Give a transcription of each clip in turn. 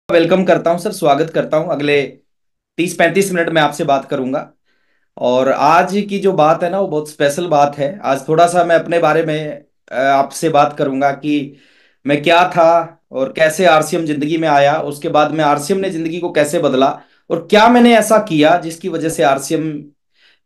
Welcome करता हूं sir, स्वागत करता हूं। अगले 30-35 मिनट में आपसे बात करूंगा। और आज की जो बात है ना, वो बहुत स्पेशल बात है। आज थोड़ा सा मैं अपने बारे में आपसे बात करूंगा कि मैं क्या था और कैसे आरसीएम जिंदगी में आया, उसके बाद में आरसीएम ने जिंदगी को कैसे बदला और क्या मैंने ऐसा किया जिसकी वजह से आरसीएम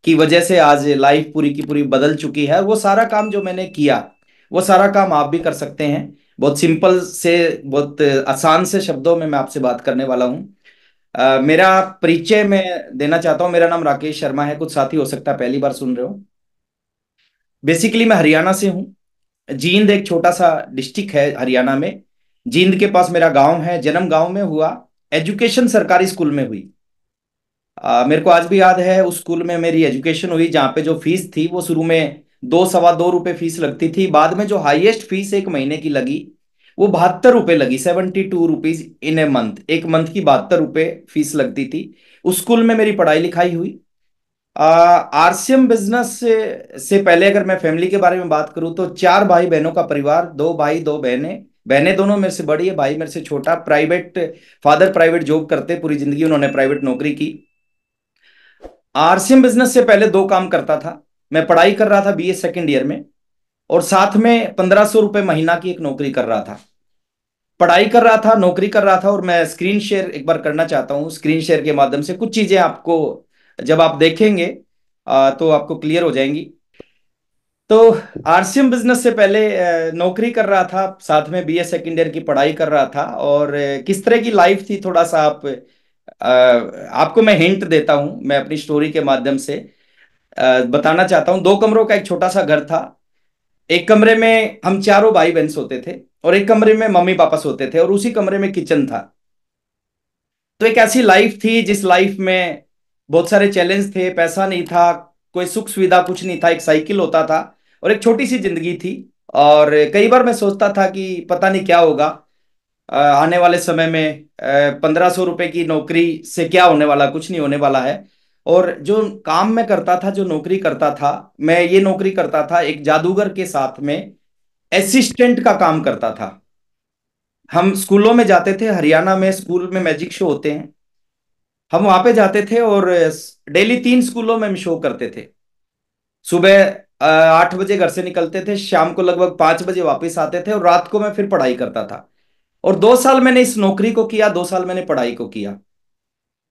की वजह से आज लाइफ पूरी की पूरी बदल चुकी है। वो सारा काम जो मैंने किया, वो सारा काम आप भी कर सकते हैं। बहुत सिंपल से, बहुत आसान से शब्दों में मैं आपसे बात करने वाला हूँ। मेरा परिचय मैं देना चाहता हूँ। मेरा नाम राकेश शर्मा है। कुछ साथी हो सकता है पहली बार सुन रहे हो। बेसिकली मैं हरियाणा से हूँ। जींद एक छोटा सा डिस्ट्रिक्ट है हरियाणा में। जींद के पास मेरा गांव है। जन्म गांव में हुआ, एजुकेशन सरकारी स्कूल में हुई। मेरे को आज भी याद है, उस स्कूल में मेरी एजुकेशन हुई जहाँ पे जो फीस थी वो शुरू में 2 सवा 2 रुपए फीस लगती थी। बाद में जो हाईएस्ट फीस एक महीने की लगी, वो 72 रुपए लगी। 72 रुपीज इन ए मंथ। एक मंथ की 72 रुपए फीस लगती थी। उस स्कूल में मेरी पढ़ाई लिखाई हुई। आरसीएम बिजनेस से पहले अगर मैं फैमिली के बारे में बात करूं तो 4 भाई बहनों का परिवार। 2 भाई 2 बहनें। बहनें दोनों मेरे से बड़ी है, भाई मेरे से छोटा। प्राइवेट फादर प्राइवेट जॉब करते, पूरी जिंदगी उन्होंने प्राइवेट नौकरी की। आरसीएम बिजनेस से पहले दो काम करता था। मैं पढ़ाई कर रहा था बीए सेकेंड ईयर में, और साथ में 1500 रुपये महीना की एक नौकरी कर रहा था। पढ़ाई कर रहा था, नौकरी कर रहा था। और मैं स्क्रीन शेयर एक बार करना चाहता हूँ। स्क्रीन शेयर के माध्यम से कुछ चीजें आपको जब आप देखेंगे तो आपको क्लियर हो जाएंगी। तो आरसीएम बिजनेस से पहले नौकरी कर रहा था, साथ में बीए सेकेंड ईयर की पढ़ाई कर रहा था। और किस तरह की लाइफ थी, थोड़ा सा आपको मैं हिंट देता हूं। मैं अपनी स्टोरी के माध्यम से बताना चाहता हूँ। 2 कमरों का एक छोटा सा घर था। एक कमरे में हम चारों भाई बहन सोते थे, और एक कमरे में मम्मी पापा सोते थे, और उसी कमरे में किचन था। तो एक ऐसी लाइफ थी जिस लाइफ में बहुत सारे चैलेंज थे। पैसा नहीं था, कोई सुख सुविधा कुछ नहीं था। एक साइकिल होता था और एक छोटी सी जिंदगी थी। और कई बार मैं सोचता था कि पता नहीं क्या होगा आने वाले समय में। 1500 रुपए की नौकरी से क्या होने वाला, कुछ नहीं होने वाला है। और जो काम मैं करता था, जो नौकरी करता था, मैं ये नौकरी करता था एक जादूगर के साथ में, असिस्टेंट का काम करता था। हम स्कूलों में जाते थे। हरियाणा में स्कूल में मैजिक शो होते हैं। हम वहां पे जाते थे और डेली 3 स्कूलों में हम शो करते थे। सुबह 8 बजे घर से निकलते थे, शाम को लगभग 5 बजे वापस आते थे, और रात को मैं फिर पढ़ाई करता था। और 2 साल मैंने इस नौकरी को किया, 2 साल मैंने पढ़ाई को किया।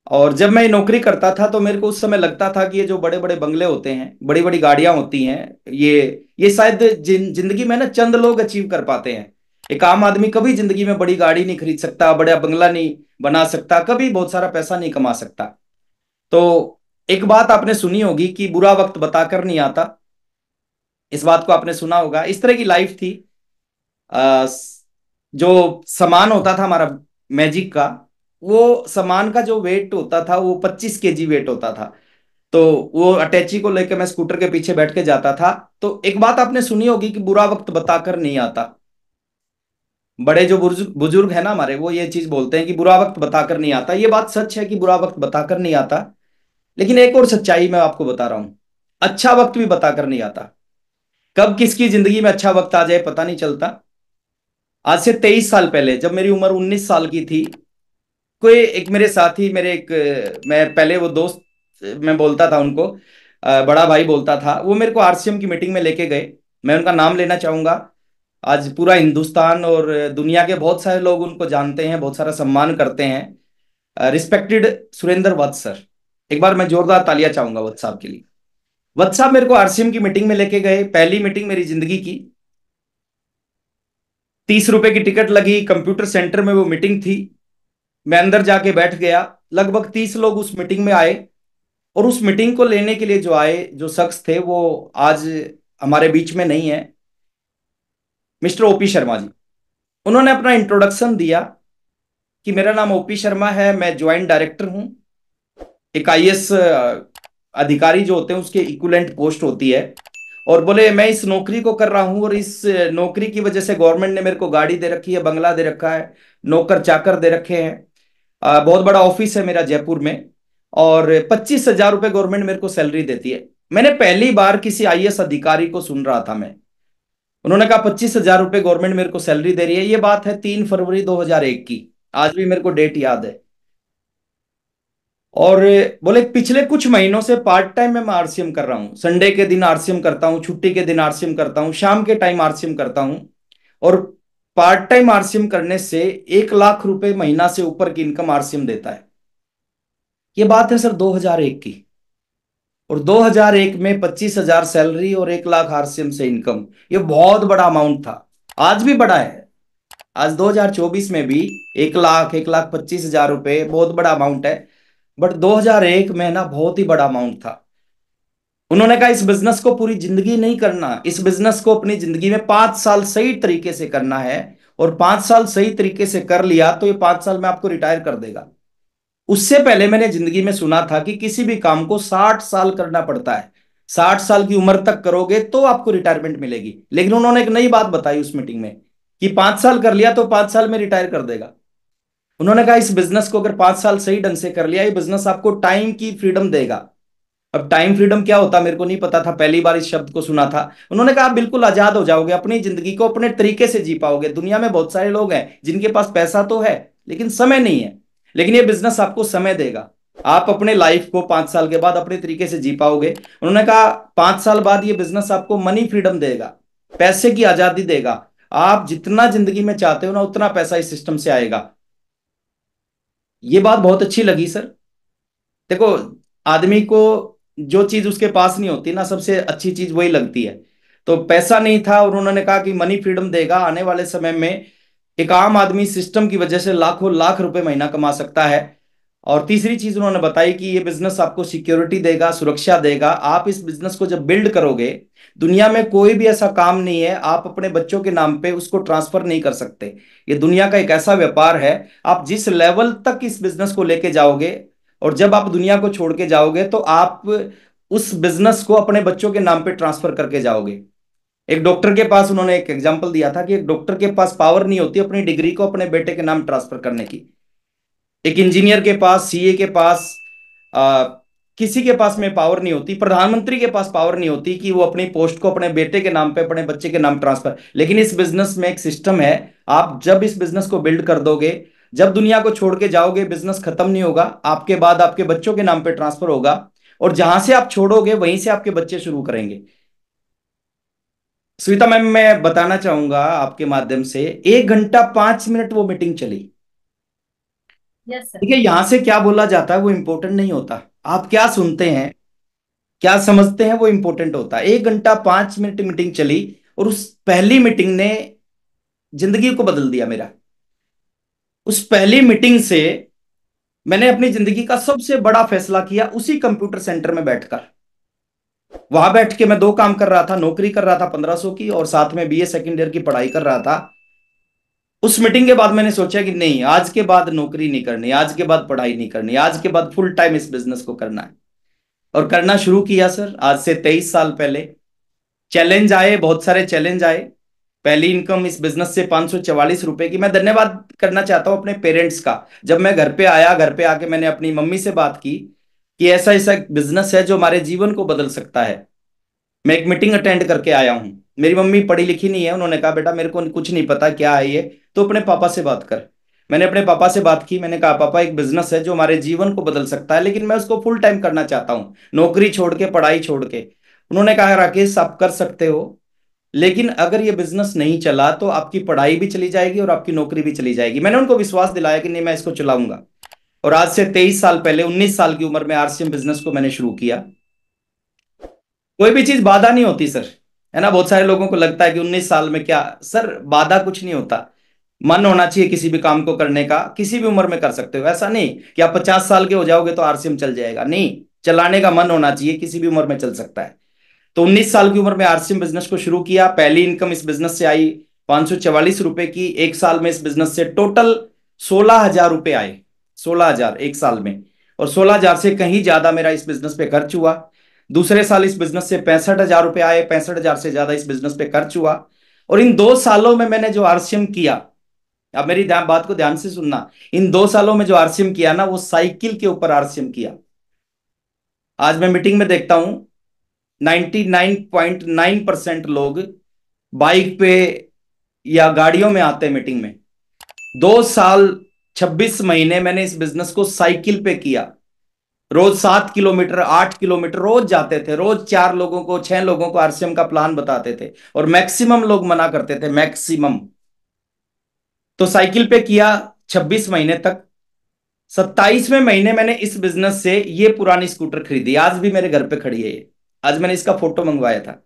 और जब मैं ये नौकरी करता था तो मेरे को उस समय लगता था कि ये जो बड़े बड़े बंगले होते हैं, बड़ी बड़ी गाड़ियां होती हैं, ये शायद जिंदगी में ना चंद लोग अचीव कर पाते हैं। एक आम आदमी कभी जिंदगी में बड़ी गाड़ी नहीं खरीद सकता, बड़ा बंगला नहीं बना सकता, कभी बहुत सारा पैसा नहीं कमा सकता। तो एक बात आपने सुनी होगी कि बुरा वक्त बताकर नहीं आता। इस बात को आपने सुना होगा। इस तरह की लाइफ थी। अ, जो सामान होता था हमारा मैजिक का, वो सामान का जो वेट होता था वो 25 केजी वेट होता था। तो वो अटैची को लेकर मैं स्कूटर के पीछे बैठ के जाता था। तो एक बात आपने सुनी होगी कि बुरा वक्त बताकर नहीं आता। बड़े जो बुजुर्ग बुजुर्ग है ना हमारे, वो ये चीज बोलते हैं कि बुरा वक्त बताकर नहीं आता। ये बात सच है कि बुरा वक्त बताकर नहीं आता। लेकिन एक और सच्चाई मैं आपको बता रहा हूं, अच्छा वक्त भी बताकर नहीं आता। कब किसकी जिंदगी में अच्छा वक्त आ जाए पता नहीं चलता। आज से 23 साल पहले, जब मेरी उम्र 19 साल की थी, कोई एक मेरे साथी, मेरे एक मैं पहले वो दोस्त मैं बोलता था उनको, बड़ा भाई बोलता था, वो मेरे को आरसीएम की मीटिंग में लेके गए। मैं उनका नाम लेना चाहूंगा। आज पूरा हिंदुस्तान और दुनिया के बहुत सारे लोग उनको जानते हैं, बहुत सारा सम्मान करते हैं। रिस्पेक्टेड सुरेंद्र वत्स सर। एक बार मैं जोरदार तालियां चाहूंगा वत्स साहब के लिए। वत्स साहब मेरे को आरसीएम की मीटिंग में लेके गए, पहली मीटिंग मेरी जिंदगी की। 30 रुपए की टिकट लगी, कंप्यूटर सेंटर में वो मीटिंग थी। मैं अंदर जाके बैठ गया। लगभग 30 लोग उस मीटिंग में आए। और उस मीटिंग को लेने के लिए जो आए, जो शख्स थे, वो आज हमारे बीच में नहीं है। Mister OP Sharma ji. उन्होंने अपना इंट्रोडक्शन दिया कि मेरा नाम ओपी शर्मा है, मैं ज्वाइंट डायरेक्टर हूं। एक आईएएस अधिकारी जो होते हैं उसके इक्विवेलेंट पोस्ट होती है। और बोले मैं इस नौकरी को कर रहा हूं, और इस नौकरी की वजह से गवर्नमेंट ने मेरे को गाड़ी दे रखी है, बंगला दे रखा है, नौकर चाकर दे रखे हैं। बहुत बड़ा ऑफिस है मेरा जयपुर में। और 25,000 रुपये गवर्नमेंट मेरे को सैलरी देती है। मैंने पहली बार किसी आईएएस अधिकारी को सुन रहा था मैं। उन्होंने कहा 25,000 रुपये गवर्नमेंट मेरे को सैलरी दे रही है। ये बात है 3 फरवरी 2001 की। आज भी मेरे को डेट याद है। और बोले पिछले कुछ महीनों से पार्ट टाइम में मैं आरसीएम कर रहा हूँ, संडे के दिन आरसीएम करता हूँ, छुट्टी के दिन आरसीएम करता हूँ, शाम के टाइम आरसीएम करता हूँ। और पार्ट टाइम आरसीएम करने से 1 लाख रुपए महीना से ऊपर की इनकम आरसीएम देता है। ये बात है सर 2001 की। और 2001 में 25,000 सैलरी और 1 लाख आरसीएम से इनकम, ये बहुत बड़ा अमाउंट था। आज भी बड़ा है। आज 2024 में भी 1 लाख, 1,25,000 रुपए बहुत बड़ा अमाउंट है। बट 2001 में ना बहुत ही बड़ा अमाउंट था। उन्होंने कहा इस बिजनेस को पूरी जिंदगी नहीं करना, इस बिजनेस को अपनी जिंदगी में 5 साल सही तरीके से करना है। और 5 साल सही तरीके से कर लिया तो ये 5 साल में आपको रिटायर कर देगा। उससे पहले मैंने जिंदगी में सुना था कि किसी भी काम को 60 साल करना पड़ता है, 60 साल की उम्र तक करोगे तो आपको रिटायरमेंट मिलेगी। लेकिन उन्होंने एक नई बात बताई उस मीटिंग में कि 5 साल कर लिया तो 5 साल में रिटायर कर देगा। उन्होंने कहा इस बिजनेस को अगर 5 साल सही ढंग से कर लिया, ये बिजनेस आपको टाइम की फ्रीडम देगा। अब टाइम फ्रीडम क्या होता मेरे को नहीं पता था, पहली बार इस शब्द को सुना था। उन्होंने कहा आप बिल्कुल आजाद हो जाओगे, अपनी जिंदगी को अपने तरीके से जी पाओगे। दुनिया में बहुत सारे लोग हैं जिनके पास पैसा तो है लेकिन समय नहीं है, लेकिन ये बिजनेस आपको समय देगा। आप अपने लाइफ को 5 साल के बाद अपने तरीके से जी पाओगे। उन्होंने कहा 5 साल बाद ये बिजनेस आपको मनी फ्रीडम देगा, पैसे की आजादी देगा। आप जितना जिंदगी में चाहते हो ना उतना पैसा इस सिस्टम से आएगा। ये बात बहुत अच्छी लगी सर। देखो, आदमी को जो चीज उसके पास नहीं होती ना, सबसे अच्छी चीज वही लगती है। तो पैसा नहीं था और उन्होंने कहा कि मनी फ्रीडम देगा आने वाले समय में। एक आम आदमी सिस्टम की वजह से लाखों लाख रुपए महीना कमा सकता है। और तीसरी चीज उन्होंने बताई कि ये बिजनेस आपको सिक्योरिटी देगा, सुरक्षा देगा। आप इस बिजनेस को जब बिल्ड करोगे, दुनिया में कोई भी ऐसा काम नहीं है आप अपने बच्चों के नाम पे उसको ट्रांसफर नहीं कर सकते। ये दुनिया का एक ऐसा व्यापार है, आप जिस लेवल तक इस बिजनेस को लेके जाओगे और जब आप दुनिया को छोड़ के जाओगे तो आप उस बिजनेस को अपने बच्चों के नाम पे ट्रांसफर करके जाओगे। एक डॉक्टर के पास उन्होंने एक एग्जांपल दिया था कि एक डॉक्टर के पास पावर नहीं होती अपनी डिग्री को अपने बेटे के नाम ट्रांसफर करने की। एक इंजीनियर के पास, सीए के पास, आ, किसी के पास में पावर नहीं होती, प्रधानमंत्री के पास पावर नहीं होती कि वो अपनी पोस्ट को अपने बेटे के नाम पे, अपने बच्चे के नाम ट्रांसफर। लेकिन इस बिजनेस में एक सिस्टम है, आप जब इस बिजनेस को बिल्ड कर दोगे, जब दुनिया को छोड़ के जाओगे, बिजनेस खत्म नहीं होगा, आपके बाद आपके बच्चों के नाम पे ट्रांसफर होगा। और जहां से आप छोड़ोगे वहीं से आपके बच्चे शुरू करेंगे। सुनीता मैम, मैं बताना चाहूंगा आपके माध्यम से, 1 घंटा 5 मिनट वो मीटिंग चली। Yes sir. देखिए, यहां से क्या बोला जाता है वो इंपॉर्टेंट नहीं होता, आप क्या सुनते हैं, क्या समझते हैं वो इंपॉर्टेंट होता है। 1 घंटा 5 मिनट मीटिंग चली और उस पहली मीटिंग ने जिंदगी को बदल दिया मेरा। उस पहली मीटिंग से मैंने अपनी जिंदगी का सबसे बड़ा फैसला किया उसी कंप्यूटर सेंटर में बैठकर। वहां बैठ के मैं दो काम कर रहा था, नौकरी कर रहा था 1500 की और साथ में बीए सेकेंड ईयर की पढ़ाई कर रहा था। उस मीटिंग के बाद मैंने सोचा कि नहीं, आज के बाद नौकरी नहीं करनी, आज के बाद पढ़ाई नहीं करनी, आज के बाद फुल टाइम इस बिजनेस को करना है। और करना शुरू किया सर, आज से 23 साल पहले। चैलेंज आए, बहुत सारे चैलेंज आए। पहली इनकम इस बिजनेस से 544 रुपए की। मैं धन्यवाद करना चाहता हूं अपने पेरेंट्स का। जब मैं घर पे आया, घर पे आके मैंने अपनी मम्मी से बात की कि ऐसा ऐसा बिजनेस है जो हमारे जीवन को बदल सकता है। मैं एक मीटिंग अटेंड करके आया हूं। मेरी मम्मी पढ़ी लिखी नहीं है, उन्होंने कहा बेटा मेरे को कुछ नहीं पता क्या है ये, तो अपने पापा से बात कर। मैंने अपने पापा से बात की, मैंने कहा पापा एक बिजनेस है जो हमारे जीवन को बदल सकता है, लेकिन मैं उसको फुल टाइम करना चाहता हूँ, नौकरी छोड़ के, पढ़ाई छोड़ के। उन्होंने कहा राकेश आप कर सकते हो, लेकिन अगर ये बिजनेस नहीं चला तो आपकी पढ़ाई भी चली जाएगी और आपकी नौकरी भी चली जाएगी। मैंने उनको विश्वास दिलाया कि नहीं मैं इसको चलाऊंगा। और आज से 23 साल पहले, 19 साल की उम्र में आरसीएम बिजनेस को मैंने शुरू किया। कोई भी चीज बाधा नहीं होती सर, है ना। बहुत सारे लोगों को लगता है कि 19 साल में क्या सर, बाधा कुछ नहीं होता। मन होना चाहिए किसी भी काम को करने का, किसी भी उम्र में कर सकते हो। ऐसा नहीं कि आप 50 साल के हो जाओगे तो आरसीएम चल जाएगा, नहीं। चलाने का मन होना चाहिए, किसी भी उम्र में चल सकता है। तो 19 साल की उम्र में आरसीएम बिजनेस को शुरू किया। पहली इनकम इस बिजनेस से आई 544 रुपए की। 1 साल में इस बिजनेस से टोटल 16,000 रुपए आए। 16,000 1 साल में। और 16,000 से कहीं ज्यादा मेरा इस बिजनेस पे खर्च हुआ। दूसरे साल इस बिजनेस से 65,000 रुपए आए, 65,000 से ज्यादा इस बिजनेस पे खर्च हुआ। और इन 2 सालों में मैंने जो आरसीएम किया, अब मेरी बात को ध्यान से सुनना, इन 2 सालों में जो आरसीएम किया ना, वो साइकिल के ऊपर आरसीएम किया। आज मैं मीटिंग में देखता हूं 99.9% लोग बाइक पे या गाड़ियों में आते हैं मीटिंग में। 2 साल 26 महीने मैंने इस बिजनेस को साइकिल पे किया। रोज 7 किलोमीटर, 8 किलोमीटर रोज जाते थे, रोज 4 लोगों को, 6 लोगों को आरसीएम का प्लान बताते थे, और मैक्सिमम लोग मना करते थे, मैक्सिमम। तो साइकिल पे किया 26 महीने तक। 27वें महीने मैंने इस बिजनेस से ये पुरानी स्कूटर खरीदी, आज भी मेरे घर पे खड़ी है ये। आज मैंने इसका फोटो मंगवाया था।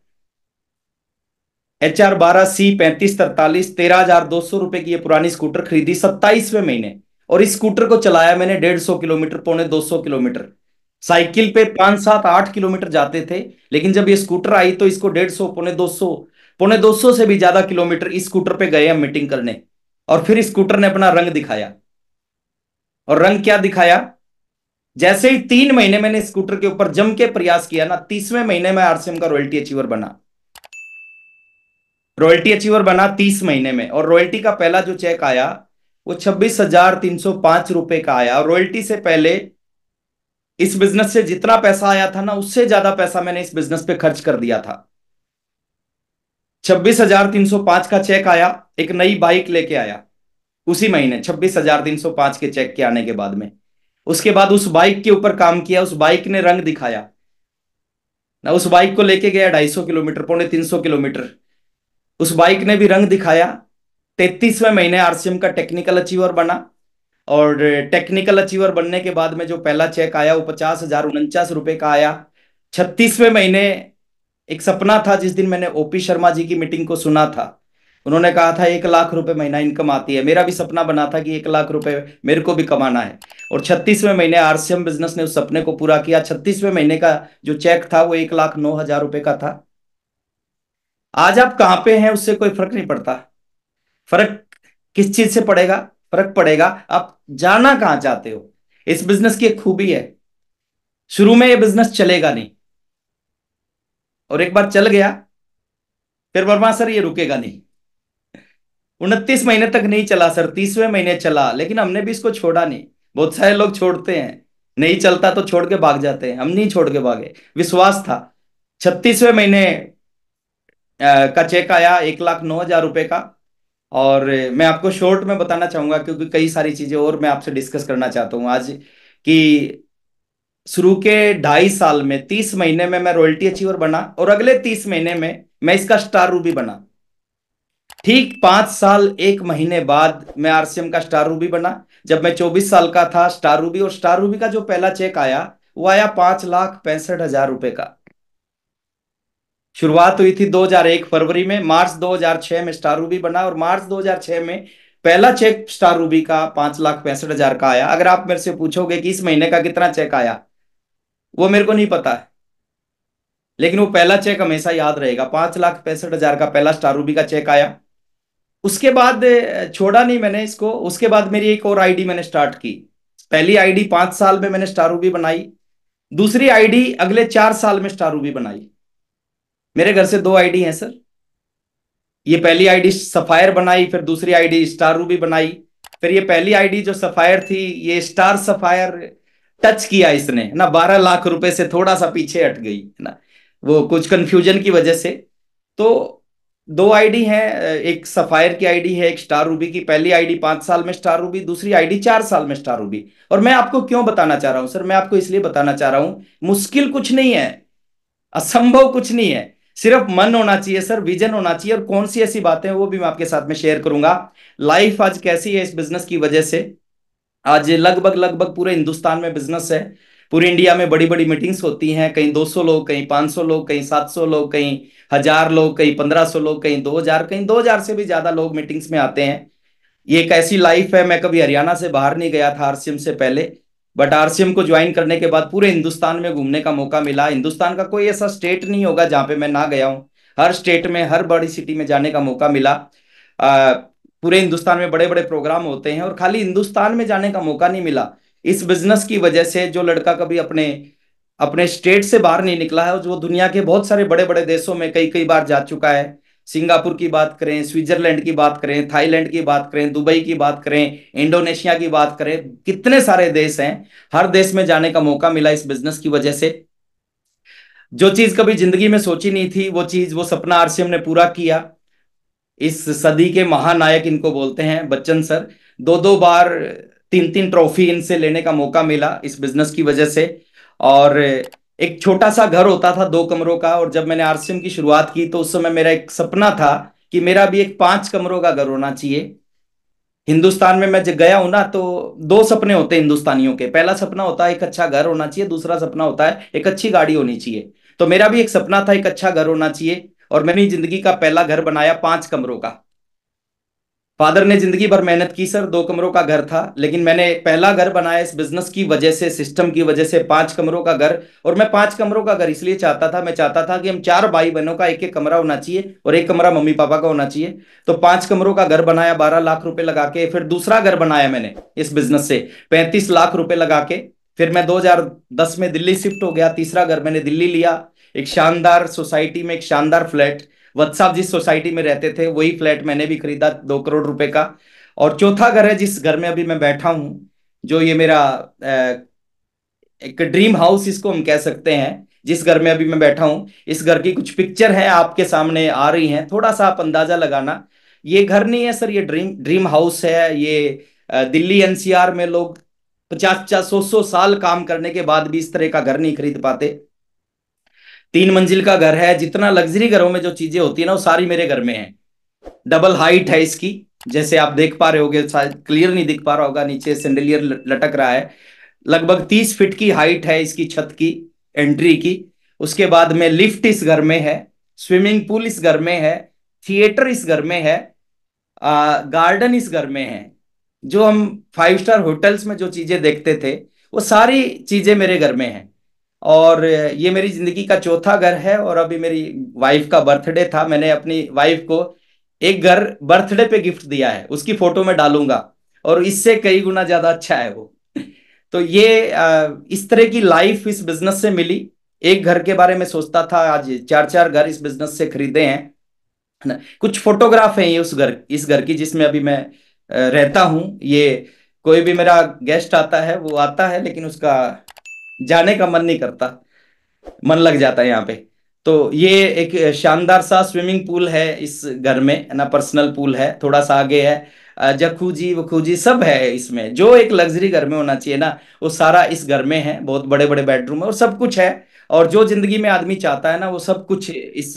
HR12C3543, 13,200 रुपए की ये पुरानी स्कूटर खरीदी 27वें महीने। और इस स्कूटर को चलाया मैंने 150 किलोमीटर, पौने 200 किलोमीटर। साइकिल पे 5, 7, 8 किलोमीटर जाते थे, लेकिन जब ये स्कूटर आई तो इसको 150, पौने 200 से भी ज्यादा किलोमीटर इस स्कूटर पे गए हम मीटिंग करने। और फिर इस स्कूटर ने अपना रंग दिखाया। और रंग क्या दिखाया? जैसे ही 3 महीने मैंने स्कूटर के ऊपर जम के प्रयास किया ना, 30वें महीने में आरसीएम का रॉयल्टी अचीवर बना। रॉयल्टी अचीवर बना 30 महीने में, और रॉयल्टी का पहला जो चेक आया वो 26,305 रुपए का आया। और रॉयल्टी से पहले इस बिजनेस से जितना पैसा आया था ना, उससे ज्यादा पैसा मैंने इस बिजनेस पे खर्च कर दिया था। 26,305 का चेक आया, एक नई बाइक लेके आया उसी महीने, 26,305 के चेक के आने के बाद में। उसके बाद उस बाइक के ऊपर काम किया, उस बाइक ने रंग दिखाया ना। उस बाइक को लेके गया 250 किलोमीटर, पौने 300 किलोमीटर। उस बाइक ने भी रंग दिखाया। 33वें महीने आरसीएम का टेक्निकल अचीवर बना। और टेक्निकल अचीवर बनने के बाद में जो पहला चेक आया वो 50,049 रुपए का आया। 36वें महीने एक सपना था, जिस दिन मैंने ओपी शर्मा जी की मीटिंग को सुना था, उन्होंने कहा था 1 लाख रुपए महीना इनकम आती है। मेरा भी सपना बना था कि 1 लाख रुपए मेरे को भी कमाना है। और 36वें महीने आरसीएम बिजनेस ने उस सपने को पूरा किया। 36वें महीने का जो चेक था वो 1,09,000 रुपए का था। आज आप कहाँ पे हैं उससे कोई फर्क नहीं पड़ता। फर्क किस चीज से पड़ेगा? फर्क पड़ेगा आप जाना कहाँ चाहते हो। इस बिजनेस की एक खूबी है, शुरू में ये बिजनेस चलेगा नहीं, और एक बार चल गया फिर वर्मा सर ये रुकेगा नहीं। 29 महीने तक नहीं चला सर, 30वें महीने चला, लेकिन हमने भी इसको छोड़ा नहीं। बहुत सारे लोग छोड़ते हैं, नहीं चलता तो छोड़ के भाग जाते हैं, हम नहीं छोड़ के भागे, विश्वास था। 36वें महीने का चेक आया 1,09,000 रुपए का। और मैं आपको शॉर्ट में बताना चाहूंगा, क्योंकि कई सारी चीजें और मैं आपसे डिस्कस करना चाहता हूं आज, कि शुरू के 2.5 साल में 30 महीने में मैं रॉयल्टी अचीवर बना, और अगले 30 महीने में मैं इसका स्टार रूबी बना। ठीक 5 साल 1 महीने बाद मैं आरसीएम का स्टार रूबी बना। जब मैं 24 साल का था, स्टार रूबी, और स्टार रूबी का जो पहला चेक आया वो आया 5,65,000 रुपए का। शुरुआत हुई थी 2001 फरवरी में। मार्च 2006 में स्टार रूबी बना, और मार्च 2006 में पहला चेक स्टार रूबी का 5,65,000 का आया। अगर आप मेरे से पूछोगे कि इस महीने का कितना चेक आया, वो मेरे को नहीं पता है, लेकिन वो पहला चेक हमेशा याद रहेगा। 5,65,000 का पहला स्टार रूबी का चेक आया। उसके बाद छोड़ा नहीं मैंने इसको। उसके बाद मेरी एक और आईडी मैंने स्टार्ट की। पहली आईडी 5 साल में मैंने स्टार रूबी बनाई, दूसरी आईडी अगले 4 साल में स्टार रूबी बनाई। मेरे घर से 2 आईडी हैं सर। ये पहली आईडी सफायर बनाई, फिर दूसरी आईडी स्टार रूबी बनाई। फिर ये पहली आईडी जो सफायर थी, ये स्टार सफायर टच किया इसने ना, 12 लाख रुपए से थोड़ा सा पीछे हट गई ना, वो कुछ कंफ्यूजन की वजह से। तो 2 आईडी हैं, एक सफायर की आईडी है, एक स्टार रूबी की। पहली आईडी 5 साल में स्टार रूबी, दूसरी आईडी 4 साल में स्टार रूबी। और मैं आपको क्यों बताना चाह रहा हूं सर? मैं आपको इसलिए बताना चाह रहा हूं, मुश्किल कुछ नहीं है, असंभव कुछ नहीं है, सिर्फ मन होना चाहिए सर, विजन होना चाहिए। और कौन सी ऐसी बातें हैं वो भी मैं आपके साथ में शेयर करूंगा। लाइफ आज कैसी है इस बिजनेस की वजह से। आज लगभग लगभग पूरे हिंदुस्तान में बिजनेस है। पूरी इंडिया में बड़ी बड़ी मीटिंग्स होती हैं, कहीं 200 लोग, कहीं 500 लोग, कहीं 700 लोग, कहीं 1,000 लोग, कहीं 1,500 लोग, कहीं 2,000, कहीं 2,000 से भी ज्यादा लोग मीटिंग्स में आते हैं। ये एक ऐसी लाइफ है। मैं कभी हरियाणा से बाहर नहीं गया था आरसीएम से पहले, बट आरसीएम को ज्वाइन करने के बाद पूरे हिंदुस्तान में घूमने का मौका मिला। हिंदुस्तान का कोई ऐसा स्टेट नहीं होगा जहां पे मैं ना गया हूं। हर स्टेट में, हर बड़ी सिटी में जाने का मौका मिला। पूरे हिंदुस्तान में बड़े बड़े प्रोग्राम होते हैं, और खाली हिंदुस्तान में जाने का मौका नहीं मिला इस बिजनेस की वजह से। जो लड़का कभी अपने अपने स्टेट से बाहर नहीं निकला है, जो दुनिया के बहुत सारे बड़े बड़े देशों में कई कई बार जा चुका है। सिंगापुर की बात करें, स्विट्जरलैंड की बात करें, थाईलैंड की बात करें, दुबई की बात करें, इंडोनेशिया की बात करें, कितने सारे देश हैं। हर देश में जाने का मौका मिला इस बिजनेस की वजह से। जो चीज कभी जिंदगी में सोची नहीं थी, वो चीज, वो सपना आरसीएम ने पूरा किया। इस सदी के महानायक इनको बोलते हैं बच्चन सर। 2-2 बार तीन तीन ट्रॉफी इनसे लेने का मौका मिला इस बिजनेस की वजह से। और एक छोटा सा घर होता था 2 कमरों का, और जब मैंने आरसीएम की शुरुआत की तो उस समय मेरा एक सपना था कि मेरा भी एक 5 कमरों का घर होना चाहिए। हिंदुस्तान में मैं जब गया हूं ना, तो दो सपने होते हैं हिंदुस्तानियों के। पहला सपना होता है एक अच्छा घर होना चाहिए, दूसरा सपना होता है एक अच्छी गाड़ी होनी चाहिए। तो मेरा भी एक सपना था एक अच्छा घर होना चाहिए, और मैंने जिंदगी का पहला घर बनाया 5 कमरों का। फादर ने जिंदगी भर मेहनत की सर, 2 कमरों का घर था, लेकिन मैंने पहला घर बनाया इस बिजनेस की वजह से, सिस्टम की वजह से, 5 कमरों का घर। और मैं 5 कमरों का घर इसलिए चाहता था, मैं चाहता था कि हम 4 भाई बहनों का एक एक कमरा होना चाहिए और एक कमरा मम्मी पापा का होना चाहिए। तो 5 कमरों का घर बनाया 12 लाख रुपए लगा के। फिर दूसरा घर बनाया मैंने इस बिजनेस से 35 लाख रुपए लगा के। फिर मैं 2010 में दिल्ली शिफ्ट हो गया, तीसरा घर मैंने दिल्ली लिया, एक शानदार सोसाइटी में, एक शानदार फ्लैट। वत्स साहब जिस सोसाइटी में रहते थे वही फ्लैट मैंने भी खरीदा 2 करोड़ रुपए का। और चौथा घर है जिस घर में अभी मैं बैठा हूं, जो ये मेरा एक ड्रीम हाउस इसको हम कह सकते हैं। जिस घर में अभी मैं बैठा हूं, इस घर की कुछ पिक्चर है आपके सामने आ रही हैं, थोड़ा सा आप अंदाजा लगाना। ये घर नहीं है सर, ये ड्रीम ड्रीम हाउस है। ये दिल्ली एनसीआर में लोग 50-50 100-100 साल काम करने के बाद भी इस तरह का घर नहीं खरीद पाते। 3 मंजिल का घर है। जितना लग्जरी घरों में जो चीजें होती है ना, वो सारी मेरे घर में है। डबल हाइट है इसकी, जैसे आप देख पा रहे होगे, शायद क्लियर नहीं दिख पा रहा होगा, नीचे सेंडलियर लटक रहा है। लगभग 30 फीट की हाइट है इसकी छत की, एंट्री की। उसके बाद में लिफ्ट इस घर में है, स्विमिंग पूल इस घर में है, थिएटर इस घर में है, गार्डन इस घर में है। जो हम 5 स्टार होटल्स में जो चीजें देखते थे, वो सारी चीजें मेरे घर में हैं। और ये मेरी जिंदगी का चौथा घर है। और अभी मेरी वाइफ का बर्थडे था, मैंने अपनी वाइफ को एक घर बर्थडे पे गिफ्ट दिया है, उसकी फोटो मैं डालूंगा, और इससे कई गुना ज्यादा अच्छा है वो। तो ये इस तरह की लाइफ इस बिजनेस से मिली। एक घर के बारे में सोचता था, आज 4-4 घर इस बिजनेस से खरीदे हैं, है ना। कुछ फोटोग्राफ है ये उस घर, इस घर की जिसमें अभी मैं रहता हूँ। ये कोई भी मेरा गेस्ट आता है वो आता है, लेकिन उसका जाने का मन नहीं करता, मन लग जाता है यहाँ पे। तो ये एक शानदार सा स्विमिंग पूल है इस घर में, है ना। पर्सनल पूल है, थोड़ा सा आगे है जकूजी वकूजी सब है इसमें, जो एक लग्जरी घर में होना चाहिए ना, वो सारा इस घर में है। बहुत बड़े बड़े बेडरूम है और सब कुछ है। और जो जिंदगी में आदमी चाहता है ना, वो सब कुछ इस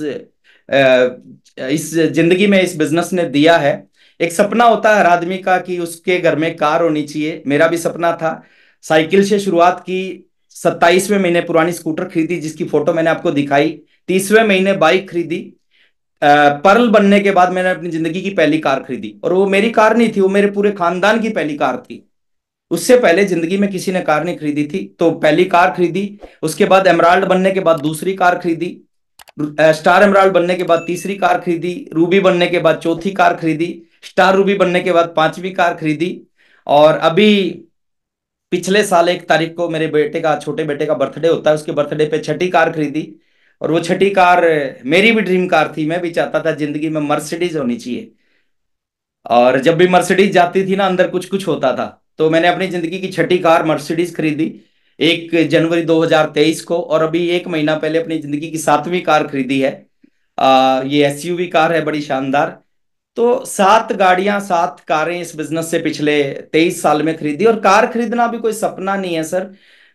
जिंदगी में इस बिजनेस ने दिया है। एक सपना होता है हर आदमी का कि उसके घर में कार होनी चाहिए, मेरा भी सपना था। साइकिल से शुरुआत की, 27वें महीने पुरानी स्कूटर खरीदी जिसकी फोटो मैंने आपको दिखाई, 30वें महीने बाइक खरीदी। पर्ल बनने के बाद मैंने अपनी जिंदगी की पहली कार खरीदी, और वो मेरी कार नहीं थी, वो मेरे पूरे खानदान की पहली कार थी। उससे पहले जिंदगी में किसी ने कार नहीं खरीदी थी, तो पहली कार खरीदी। उसके बाद एमराल्ड बनने के बाद दूसरी कार खरीदी, स्टार एमराल्ड बनने के बाद तीसरी कार खरीदी, रूबी बनने के बाद चौथी कार खरीदी, स्टार रूबी बनने के बाद पांचवी कार खरीदी। और अभी पिछले साल 1 तारीख को मेरे बेटे का, छोटे बेटे का बर्थडे होता है, उसके बर्थडे पे छठी कार खरीदी। और वो छठी कार मेरी भी ड्रीम कार थी, मैं भी चाहता था जिंदगी में मर्सिडीज होनी चाहिए। और जब भी मर्सिडीज जाती थी ना, अंदर कुछ कुछ होता था। तो मैंने अपनी जिंदगी की छठी कार मर्सिडीज खरीदी 1 जनवरी 2023 को। और अभी 1 महीना पहले अपनी जिंदगी की 7वीं कार खरीदी है। ये एसयूवी कार है, बड़ी शानदार। तो 7 गाड़ियां, 7 कारें इस बिजनेस से पिछले 23 साल में खरीदी। और कार खरीदना भी कोई सपना नहीं है सर,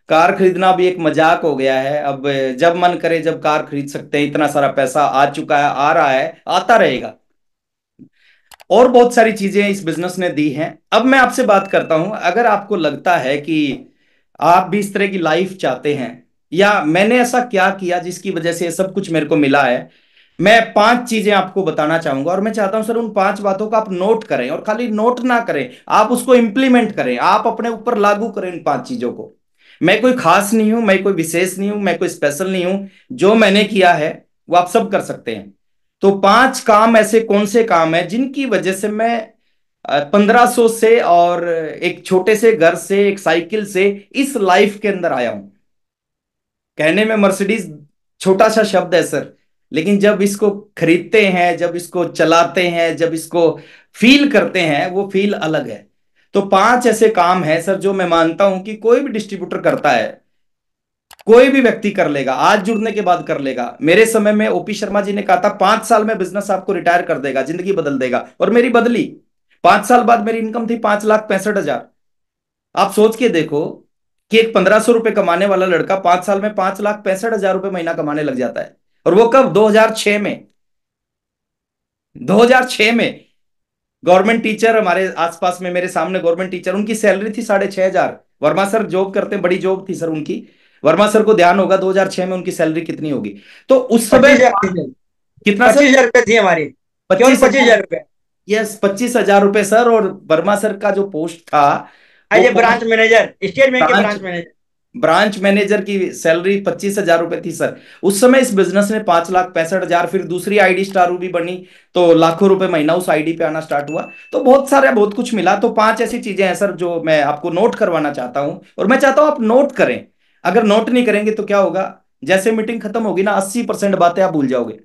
कार खरीदना भी एक मजाक हो गया है अब। जब मन करे जब कार खरीद सकते हैं, इतना सारा पैसा आ चुका है, आ रहा है, आता रहेगा। और बहुत सारी चीजें इस बिजनेस ने दी हैं। अब मैं आपसे बात करता हूं, अगर आपको लगता है कि आप भी इस तरह की लाइफ चाहते हैं, या मैंने ऐसा क्या किया जिसकी वजह से ये सब कुछ मेरे को मिला है, मैं 5 चीजें आपको बताना चाहूंगा। और मैं चाहता हूं सर उन 5 बातों का आप नोट करें, और खाली नोट ना करें, आप उसको इंप्लीमेंट करें, आप अपने ऊपर लागू करें इन 5 चीजों को। मैं कोई खास नहीं हूं, मैं कोई विशेष नहीं हूं, मैं कोई स्पेशल नहीं हूं। जो मैंने किया है वो आप सब कर सकते हैं। तो 5 काम ऐसे कौन से काम है जिनकी वजह से मैं 1500 से और एक छोटे से घर से, एक साइकिल से इस लाइफ के अंदर आया हूं। कहने में मर्सिडीज छोटा सा शब्द है सर, लेकिन जब इसको खरीदते हैं, जब इसको चलाते हैं, जब इसको फील करते हैं, वो फील अलग है। तो 5 ऐसे काम हैं सर जो मैं मानता हूं कि कोई भी डिस्ट्रीब्यूटर करता है, कोई भी व्यक्ति कर लेगा, आज जुड़ने के बाद कर लेगा। मेरे समय में ओपी शर्मा जी ने कहा था 5 साल में बिजनेस आपको रिटायर कर देगा, जिंदगी बदल देगा, और मेरी बदली। 5 साल बाद मेरी इनकम थी 5,65,000। आप सोच के देखो कि एक 1500 रुपये कमाने वाला लड़का 5 साल में 5,65,000 रुपये महीना कमाने लग जाता है। और वो कब? 2006 में। 2006 में गवर्नमेंट टीचर हमारे आसपास में, मेरे सामने गवर्नमेंट टीचर, उनकी सैलरी थी 6,500। वर्मा सर जॉब करते हैं, बड़ी जॉब थी सर उनकी। वर्मा सर को ध्यान होगा 2006 में उनकी सैलरी कितनी होगी। तो उस समय 25,000 कितना सर? 25,000 रुपये थी हमारी। केवल 25,000। 25,000 रुपये। यस, 25,000 रुपये सर। और वर्मा सर का जो पोस्ट था वो as a branch manager, state bank के branch branch manager. Branch manager की सैलरी 25,000 रुपये थी सर। उस समय इस बिजनेस में 5,65,000, फिर दूसरी आईडी स्टारू भी बनी, तो लाखों रुपए महीना उस आईडी पे आना स्टार्ट हुआ। तो बहुत सारे, बहुत कुछ मिला। तो 5 ऐसी चीजें हैं सर जो मैं आपको नोट करवाना चाहता हूं, और मैं चाहता हूं आप नोट करें। अगर नोट नहीं करेंगे तो क्या होगा? जैसे मीटिंग खत्म होगी ना, 80% बातें आप भूल जाओगे,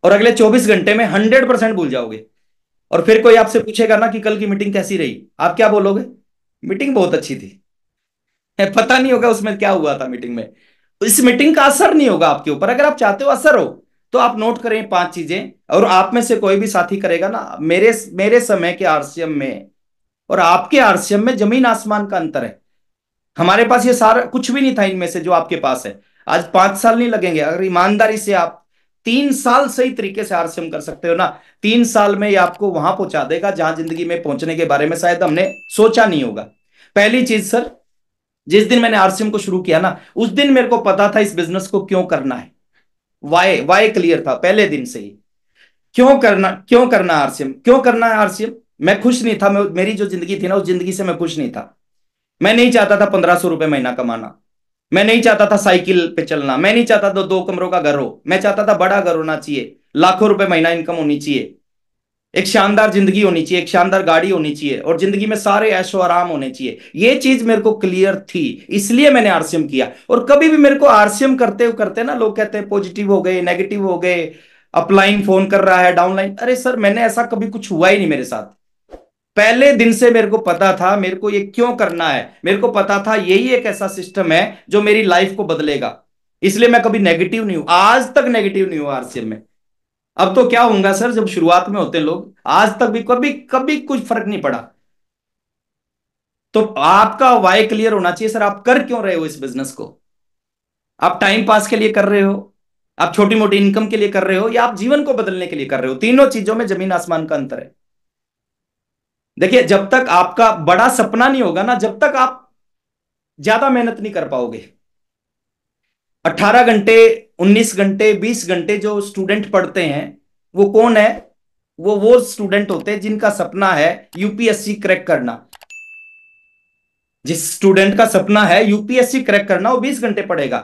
और अगले 24 घंटे में 100% भूल जाओगे। और फिर कोई आपसे पूछेगा ना कि कल की मीटिंग कैसी रही, आप क्या बोलोगे? मीटिंग बहुत अच्छी थी। पता नहीं होगा उसमें क्या हुआ था मीटिंग में। इस मीटिंग का असर नहीं होगा आपके ऊपर। अगर आप चाहते हो असर हो, तो आप नोट करें 5 चीजें। और आप में से कोई भी साथी करेगा ना, मेरे मेरे समय के आरसीएम में और आपके आरसीएम में जमीन आसमान का अंतर है। हमारे पास ये सारा कुछ भी नहीं था इनमें से जो आपके पास है। आज 5 साल नहीं लगेंगे अगर ईमानदारी से आप 3 साल सही तरीके से आरसीएम कर सकते हो ना। 3 साल में ये आपको वहां पहुंचा देगा जहां जिंदगी में पहुंचने के बारे में शायद हमने सोचा नहीं होगा। पहली चीज सर, जिस दिन मैंने आरसीएम को शुरू किया ना, उस दिन मेरे को पता था इस बिजनेस को क्यों करना है। वाई वाई क्लियर था पहले दिन से ही। क्यों करना आरसीएम, क्यों करना है आरसीएम? मैं खुश नहीं था। मेरी जो जिंदगी थी ना, उस जिंदगी से मैं खुश नहीं था। मैं नहीं चाहता था 1,500 रुपये महीना कमाना। मैं नहीं चाहता था साइकिल पे चलना। मैं नहीं चाहता था 2 कमरों का घर हो। मैं चाहता था बड़ा घर होना चाहिए, लाखों रुपए महीना इनकम होनी चाहिए, एक शानदार जिंदगी होनी चाहिए, एक शानदार गाड़ी होनी चाहिए, और जिंदगी में सारे ऐशो आराम होने चाहिए। ये चीज मेरे को क्लियर थी, इसलिए मैंने आरसीएम किया। और कभी भी मेरे को आरसीएम करते करते ना, लोग कहते हैं पॉजिटिव हो गए, नेगेटिव हो गए, अपलाइन फोन कर रहा है, डाउनलाइन। अरे सर, मैंने ऐसा कभी कुछ हुआ ही नहीं मेरे साथ। पहले दिन से मेरे को पता था मेरे को ये क्यों करना है। मेरे को पता था यही एक ऐसा सिस्टम है जो मेरी लाइफ को बदलेगा। इसलिए मैं कभी नेगेटिव नहीं हूं, आज तक नेगेटिव नहीं हुआ आरसीएम में। अब तो क्या होगा सर, जब शुरुआत में होते हैं लोग, आज तक भी कभी कभी कुछ फर्क नहीं पड़ा। तो आपका वाई क्लियर होना चाहिए सर, आप कर क्यों रहे हो इस बिजनेस को? आप टाइम पास के लिए कर रहे हो, आप छोटी मोटी इनकम के लिए कर रहे हो, या आप जीवन को बदलने के लिए कर रहे हो? तीनों चीजों में जमीन आसमान का अंतर है। देखिए, जब तक आपका बड़ा सपना नहीं होगा ना, जब तक आप ज्यादा मेहनत नहीं कर पाओगे। 18 घंटे, 19 घंटे, 20 घंटे जो स्टूडेंट पढ़ते हैं, वो कौन है? वो स्टूडेंट होते हैं जिनका सपना है यूपीएससी क्रैक करना। जिस स्टूडेंट का सपना है यूपीएससी क्रैक करना, वो 20 घंटे पढ़ेगा।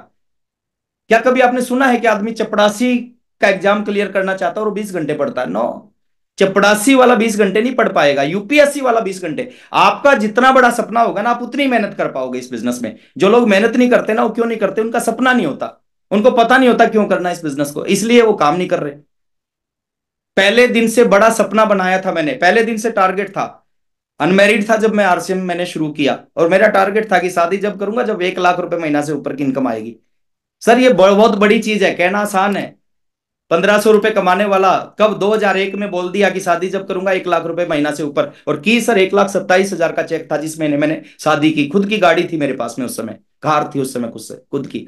क्या कभी आपने सुना है कि आदमी चपड़ासी का एग्जाम क्लियर करना चाहता है और वो 20 घंटे पढ़ता है? नो। चपड़ासी वाला 20 घंटे नहीं पढ़ पाएगा, यूपीएससी वाला 20 घंटे। आपका जितना बड़ा सपना होगा ना, आप उतनी मेहनत कर पाओगे इस बिजनेस में। जो लोग मेहनत नहीं करते ना, वो क्यों नहीं करते? उनका सपना नहीं होता, उनको पता नहीं होता क्यों करना है इस बिजनेस को, इसलिए वो काम नहीं कर रहे। पहले दिन से बड़ा सपना बनाया था मैंने, पहले दिन से टारगेट था। अनमेरिड था जब मैं आरसीएम मैंने शुरू किया, और मेरा टारगेट था कि शादी जब करूंगा जब 1 लाख रुपए महीना से ऊपर की इनकम आएगी। सर, ये बहुत बड़ी चीज है, कहना आसान है। 1,500 रुपए कमाने वाला कब 2001 में बोल दिया कि शादी जब करूंगा 1 लाख रुपए महीना से ऊपर, और की सर 1,27,000 का चेक था जिस महीने मैंने शादी की। खुद की गाड़ी थी मेरे पास में उस समय, कार थी उस समय खुद से खुद की।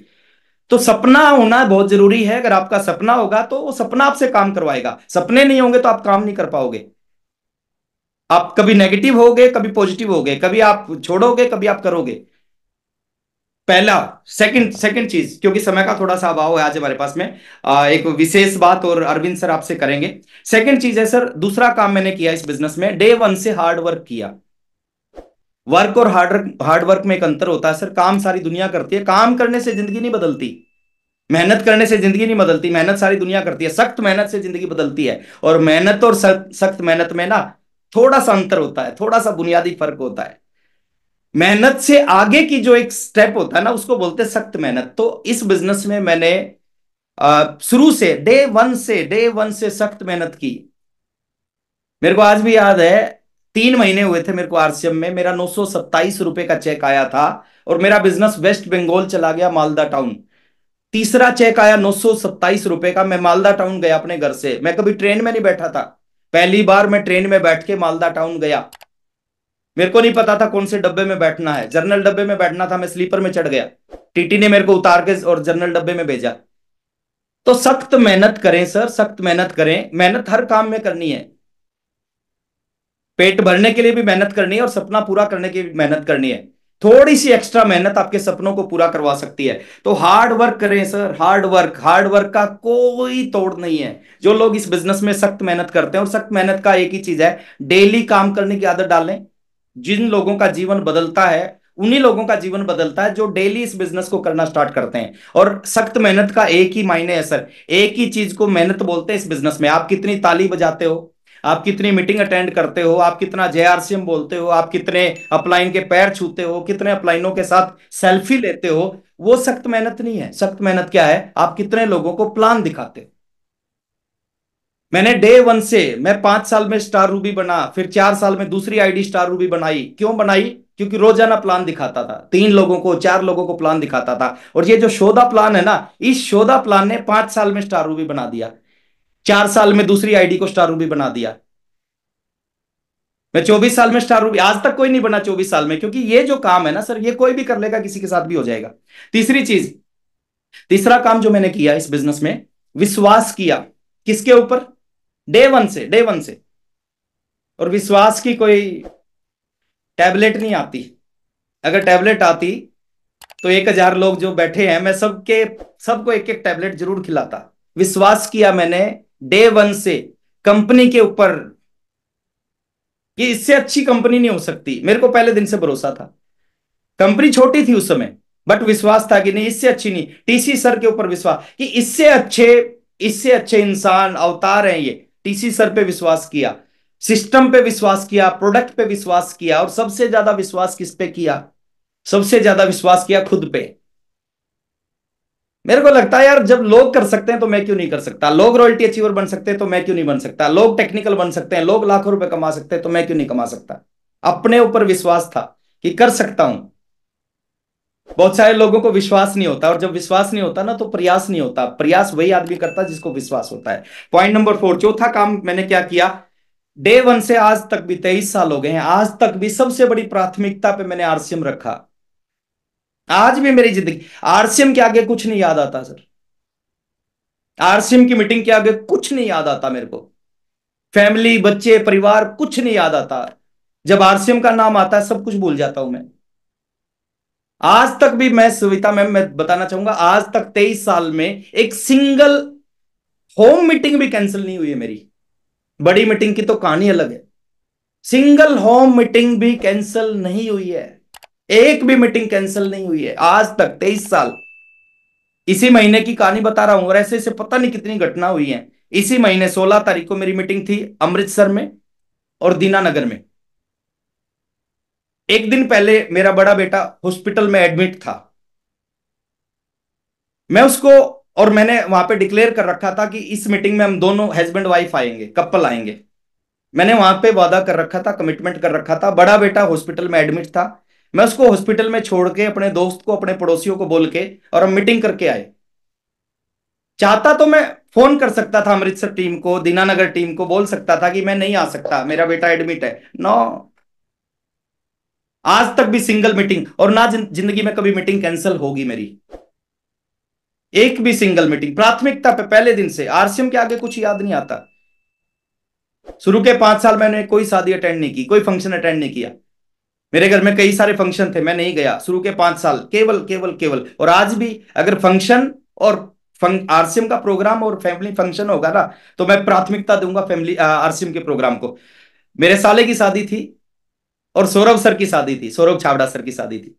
तो सपना होना बहुत जरूरी है। अगर आपका सपना होगा तो वो सपना आपसे काम करवाएगा। सपने नहीं होंगे तो आप काम नहीं कर पाओगे। आप कभी नेगेटिव होगे, कभी पॉजिटिव होगे, कभी आप छोड़ोगे, कभी आप करोगे। पहला। सेकंड सेकंड चीज, क्योंकि समय का थोड़ा सा अभाव है आज हमारे पास में, एक विशेष बात और अरविंद सर आपसे करेंगे। सेकंड चीज है सर, दूसरा काम मैंने किया इस बिजनेस में, डे वन से हार्ड वर्क किया। वर्क और हार्ड वर्क में एक अंतर होता है सर। काम सारी दुनिया करती है, काम करने से जिंदगी नहीं बदलती। मेहनत करने से जिंदगी नहीं बदलती, मेहनत सारी दुनिया करती है। सख्त मेहनत से जिंदगी बदलती है। और मेहनत और सख्त मेहनत में ना थोड़ा सा अंतर होता है, थोड़ा सा बुनियादी फर्क होता है। मेहनत से आगे की जो एक स्टेप होता है ना, उसको बोलते हैं सख्त मेहनत। तो इस बिजनेस में मैंने शुरू से डे वन से सख्त मेहनत की। मेरे को आज भी याद है, 3 महीने हुए थे मेरे को आरसीएम में, मेरा 927 रुपए का चेक आया था, और मेरा बिजनेस वेस्ट बंगाल चला गया, मालदा टाउन। तीसरा चेक आया 927 रुपए का, मैं मालदा टाउन गया अपने घर से। मैं कभी ट्रेन में नहीं बैठा था, पहली बार मैं ट्रेन में बैठ के मालदा टाउन गया। मेरे को नहीं पता था कौन से डब्बे में बैठना है, जनरल डब्बे में बैठना था, मैं स्लीपर में चढ़ गया, टीटी ने मेरे को उतार के और जनरल डब्बे में भेजा। तो सख्त मेहनत करें सर, सख्त मेहनत करें, मेहनत हर काम में करनी है। पेट भरने के लिए भी मेहनत करनी है और सपना पूरा करने की भी मेहनत करनी है। थोड़ी सी एक्स्ट्रा मेहनत आपके सपनों को पूरा करवा सकती है। तो हार्ड वर्क करें sir, hard work, hard work का कोई तोड़ नहीं है। जो लोग इस बिजनेस में सख्त मेहनत करते हैं, और सख्त मेहनत का एक ही चीज है, डेली काम करने की आदत डालें। जिन लोगों का जीवन बदलता है, उन्हीं लोगों का जीवन बदलता है जो डेली इस बिजनेस को करना स्टार्ट करते हैं। और सख्त मेहनत का एक ही मायने है सर, एक ही चीज को मेहनत बोलते हैं इस बिजनेस में। आप कितनी ताली बजाते हो, आप कितनी मीटिंग अटेंड करते हो, आप कितना जेआरसीएम बोलते हो, आप कितने अपलाइन के पैर छूते हो, कितने अपलाइनों के साथ सेल्फी लेते हो, वो सख्त मेहनत नहीं है। सख्त मेहनत क्या है, आप कितने लोगों को प्लान दिखाते हो। मैंने डे वन से, मैं 5 साल में स्टार रूबी बना, फिर 4 साल में दूसरी आईडी स्टार रूबी बनाई। क्यों बनाई? क्योंकि रोजाना प्लान दिखाता था, 3 लोगों को, 4 लोगों को प्लान दिखाता था। और ये जो शोधा प्लान है ना, इस शोधा प्लान ने 5 साल में स्टार रूबी बना दिया, 4 साल में दूसरी आईडी को स्टार रूबी बना दिया। मैं 24 साल में स्टार रूबी, आज तक कोई नहीं बना 24 साल में, क्योंकि ये जो काम है ना सर, ये कोई भी कर लेगा, किसी के साथ भी हो जाएगा। तीसरी चीज, तीसरा काम जो मैंने किया इस बिजनेस में, विश्वास किया। किसके ऊपर? डे वन से, डे वन से। और विश्वास की कोई टैबलेट नहीं आती। अगर टैबलेट आती तो 1,000 लोग जो बैठे हैं, मैं सबको एक एक टैबलेट जरूर खिलाता। विश्वास किया मैंने डे वन से कंपनी के ऊपर, कि इससे अच्छी कंपनी नहीं हो सकती। मेरे को पहले दिन से भरोसा था। कंपनी छोटी थी उस समय, बट विश्वास था कि नहीं, इससे अच्छी नहीं। टीसी सर के ऊपर विश्वास कि इससे अच्छे इंसान अवतार हैं ये। टीसी सर पे विश्वास किया, सिस्टम पे विश्वास किया, प्रोडक्ट पे विश्वास किया, और सबसे ज्यादा विश्वास किस पे किया? सबसे ज्यादा विश्वास किया खुद पे। मेरे को लगता है यार, जब लोग कर सकते हैं तो मैं क्यों नहीं कर सकता? लोग रॉयल्टी अचीवर बन सकते हैं तो मैं क्यों नहीं बन सकता? लोग टेक्निकल बन सकते हैं, लोग लाखों रुपए कमा सकते हैं तो मैं क्यों नहीं कमा सकता? अपने ऊपर विश्वास था कि कर सकता हूं। बहुत सारे लोगों को विश्वास नहीं होता, और जब विश्वास नहीं होता ना, तो प्रयास नहीं होता। प्रयास वही आदमी करता है जिसको विश्वास होता है। पॉइंट नंबर 4, चौथा काम मैंने क्या किया, डे वन से आज तक भी 23 साल हो गए हैं, आज तक भी सबसे बड़ी प्राथमिकता पे मैंने आरसीएम रखा। आज भी मेरी जिंदगी, आरसीएम के आगे कुछ नहीं याद आता सर। आरसीएम की मीटिंग के आगे कुछ नहीं याद आता मेरे को। फैमिली, बच्चे, परिवार, कुछ नहीं याद आता। जब आरसीएम का नाम आता है, सब कुछ भूल जाता हूं मैं। आज तक भी मैं, सविता मैम, मैं बताना चाहूंगा, आज तक 23 साल में एक सिंगल होम मीटिंग भी कैंसिल नहीं हुई है मेरी। बड़ी मीटिंग की तो कहानी अलग है, सिंगल होम मीटिंग भी कैंसिल नहीं हुई है। एक भी मीटिंग कैंसिल नहीं हुई है आज तक, 23 साल। इसी महीने की कहानी बता रहा हूं, और ऐसे ऐसे पता नहीं कितनी घटना हुई है। इसी महीने 16 तारीख को मेरी मीटिंग थी अमृतसर में और दीनानगर में। एक दिन पहले मेरा बड़ा बेटा हॉस्पिटल में एडमिट था। मैं उसको, और मैंने वहां पे डिक्लेयर कर रखा था कि इस मीटिंग में हम दोनों हस्बैंड वाइफ आएंगे, कपल आएंगे। मैंने वहां पे वादा कर रखा था, कमिटमेंट कर रखा था। बड़ा बेटा हॉस्पिटल में एडमिट था, मैं उसको हॉस्पिटल में छोड़ के अपने दोस्त को, अपने पड़ोसियों को बोल के, और हम मीटिंग करके आए। चाहता तो मैं फोन कर सकता था अमृतसर टीम को, दीनानगर टीम को, बोल सकता था कि मैं नहीं आ सकता, मेरा बेटा एडमिट है। नो, आज तक भी सिंगल मीटिंग, और ना जिंदगी में कभी मीटिंग कैंसिल होगी मेरी। एक भी सिंगल मीटिंग, प्राथमिकता पे पहले दिन से। आरसीएम के आगे कुछ याद नहीं आता। शुरू के 5 साल मैंने कोई शादी अटेंड नहीं की, कोई फंक्शन अटेंड नहीं किया। मेरे घर में कई सारे फंक्शन थे, मैं नहीं गया शुरू के 5 साल, केवल केवल केवल। और आज भी अगर फंक्शन और आरसीएम का प्रोग्राम और फैमिली फंक्शन होगा ना, तो मैं प्राथमिकता दूंगा फैमिली आरसीएम के प्रोग्राम को। मेरे साले की शादी थी, और सौरभ सर की शादी थी, सौरभ छाबड़ा सर की शादी थी।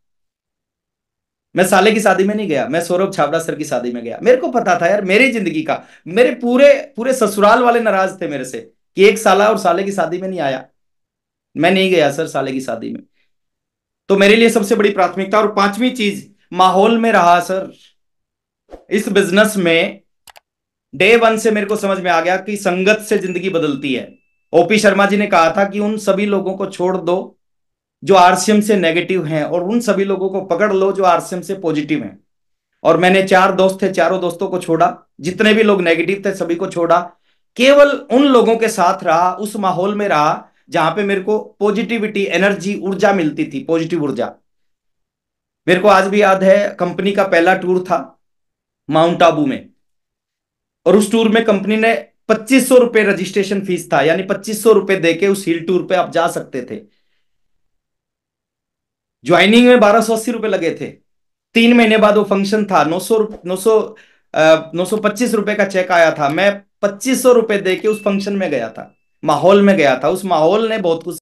मैं साले की शादी में नहीं गया, मैं सौरभ छाबड़ा सर की शादी में गया। मेरे को पता था यार, मेरी जिंदगी का, मेरे पूरे पूरे ससुराल वाले नाराज थे मेरे से कि एक साला और साले की शादी में नहीं आया। मैं नहीं गया सर साले की शादी में। तो मेरे लिए सबसे बड़ी प्राथमिकता। और पांचवी चीज, माहौल में रहा सर। इस बिजनेस में डे वन से मेरे को समझ में आ गया कि संगत से जिंदगी बदलती है। ओपी शर्मा जी ने कहा था कि उन सभी लोगों को छोड़ दो जो आरसीएम से नेगेटिव हैं, और उन सभी लोगों को पकड़ लो जो आरसीएम से पॉजिटिव हैं। और मैंने 4 दोस्त थे, चारों दोस्तों को छोड़ा। जितने भी लोग नेगेटिव थे सभी को छोड़ा। केवल उन लोगों के साथ रहा, उस माहौल में रहा जहां पे मेरे को पॉजिटिविटी, एनर्जी, ऊर्जा मिलती थी, पॉजिटिव ऊर्जा। मेरे को आज भी याद है, कंपनी का पहला टूर था माउंट आबू में, और उस टूर में कंपनी ने 2500 रुपये रजिस्ट्रेशन फीस था, यानी 2500 रुपये देके उस हिल टूर पे आप जा सकते थे। ज्वाइनिंग में 1280 रुपये लगे थे। 3 महीने बाद वो फंक्शन था, 925 रुपये का चेक आया था। मैं 2500 रुपये दे के उस फंक्शन में गया था, माहौल में गया था। उस माहौल ने बहुत कुछ